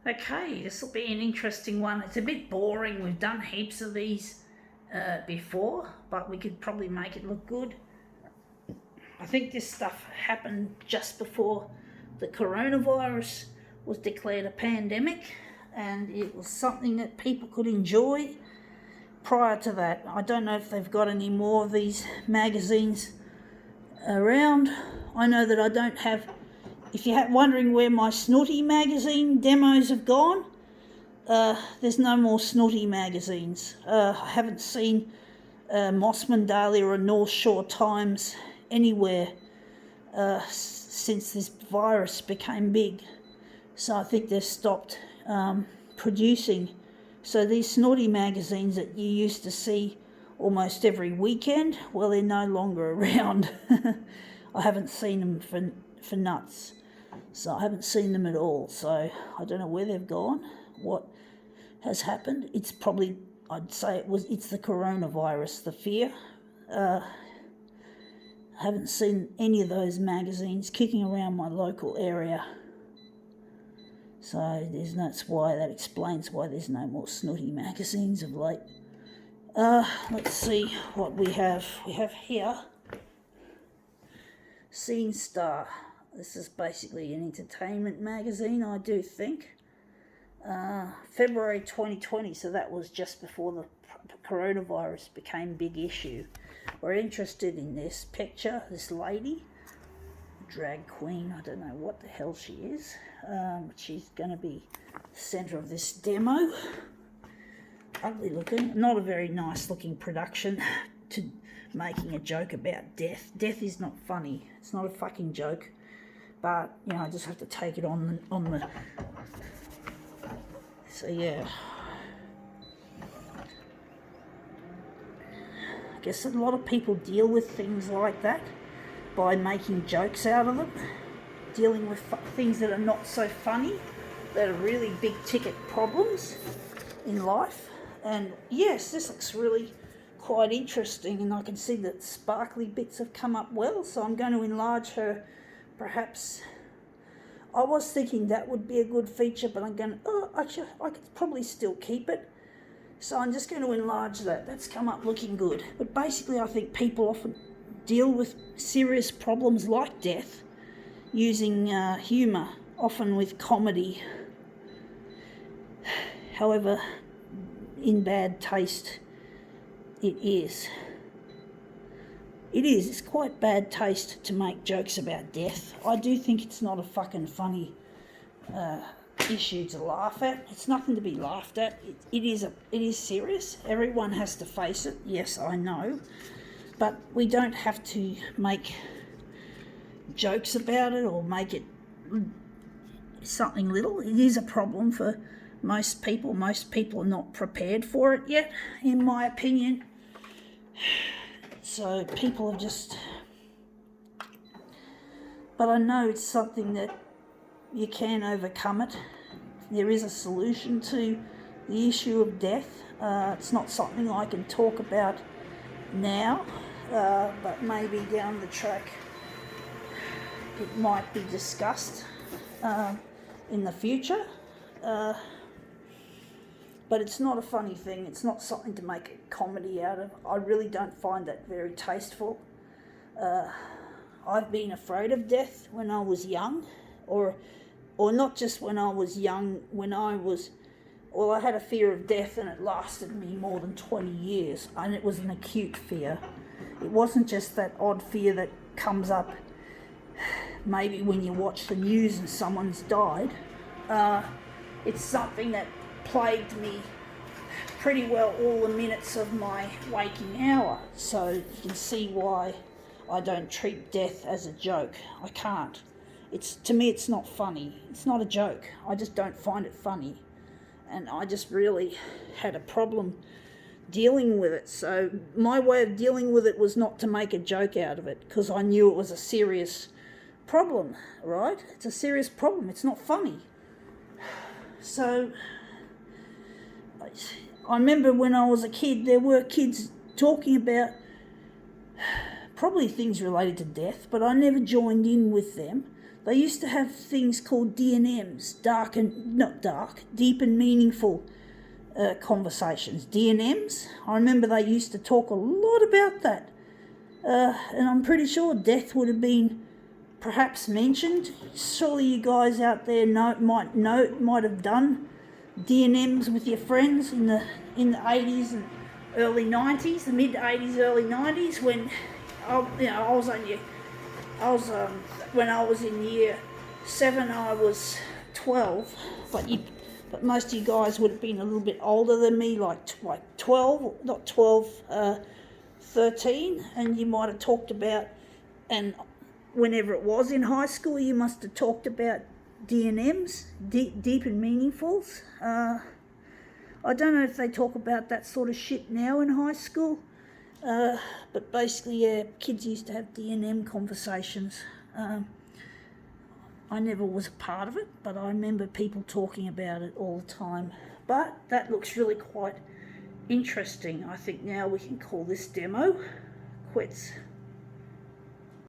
Okay, this will be an interesting one. It's a bit boring. We've done heaps of these before, but we could probably make it look good. I think this stuff happened just before the coronavirus was declared a pandemic, and it was something that people could enjoy prior to that. I don't know if they've got any more of these magazines around. I know that I don't have. If you're wondering where my Snooty magazine demos have gone, there's no more Snooty magazines. I haven't seen Mossman Daily or a North Shore Times anywhere since this virus became big. So I think they've stopped producing. So these Snooty magazines that you used to see almost every weekend, well, they're no longer around. I haven't seen them for nuts. So I haven't seen them at all. So I don't know where they've gone, what has happened. It's probably, I'd say it's the coronavirus, the fear. I haven't seen any of those magazines kicking around my local area. So that explains why there's no more Snooty magazines of late. Let's see what we have. We have here Scene Star. This is basically an entertainment magazine, I do think. February 2020, so that was just before the coronavirus became a big issue. We're interested in this picture, this lady, drag queen, I don't know what the hell she is. She's going to be the centre of this demo. Ugly looking, not a very nice looking production to making a joke about death. Death is not funny, it's not a fucking joke. But, I just have to take it on the... So, yeah. I guess a lot of people deal with things like that by making jokes out of them. Dealing with things that are not so funny, that are really big ticket problems in life. And, yes, this looks really quite interesting, and I can see that sparkly bits have come up well, so I'm going to enlarge her. Perhaps I was thinking that would be a good feature, but I'm going to, I could probably still keep it. So I'm just going to enlarge that. That's come up looking good. But basically I think people often deal with serious problems like death using humour, often with comedy. However, in bad taste it is. It's quite bad taste to make jokes about death. I do think it's not a fucking funny issue to laugh at. It's nothing to be laughed at. It is serious. Everyone has to face it. Yes, I know. But we don't have to make jokes about it or make it something little. It is a problem for most people. Most people are not prepared for it yet, in my opinion. So people have just... But I know it's something that you can overcome it. There is a solution to the issue of death. It's not something I can talk about now, but maybe down the track it might be discussed in the future. But it's not a funny thing. It's not something to make a comedy out of. I really don't find that very tasteful. I've been afraid of death when I was young, or not just when I was young, I had a fear of death and it lasted me more than 20 years, and it was an acute fear. It wasn't just that odd fear that comes up maybe when you watch the news and someone's died. It's something that plagued me pretty well all the minutes of my waking hour. So you can see why I don't treat death as a joke. I can't. To me, it's not funny. It's not a joke. I just don't find it funny. And I just really had a problem dealing with it. So my way of dealing with it was not to make a joke out of it, because I knew it was a serious problem, right? It's a serious problem. It's not funny. So I remember when I was a kid, there were kids talking about probably things related to death, but I never joined in with them. they used to have things called D&Ms, deep and meaningful conversations. D&Ms, I remember they used to talk a lot about that. And I'm pretty sure death would have been perhaps mentioned. Surely you guys out there might have done D&Ms with your friends in the 80s and early 90s, the mid 80s, early 90s, when when I was in year 7, I was 12, but most of you guys would have been a little bit older than me, like 12, not 12, 13, and you might have talked about, and whenever it was in high school, you must have talked about D&Ms, deep and meaningfuls. I don't know if they talk about that sort of shit now in high school, but basically, yeah, kids used to have D&M conversations. I never was a part of it, but I remember people talking about it all the time. But that looks really quite interesting. I think now we can call this demo quits.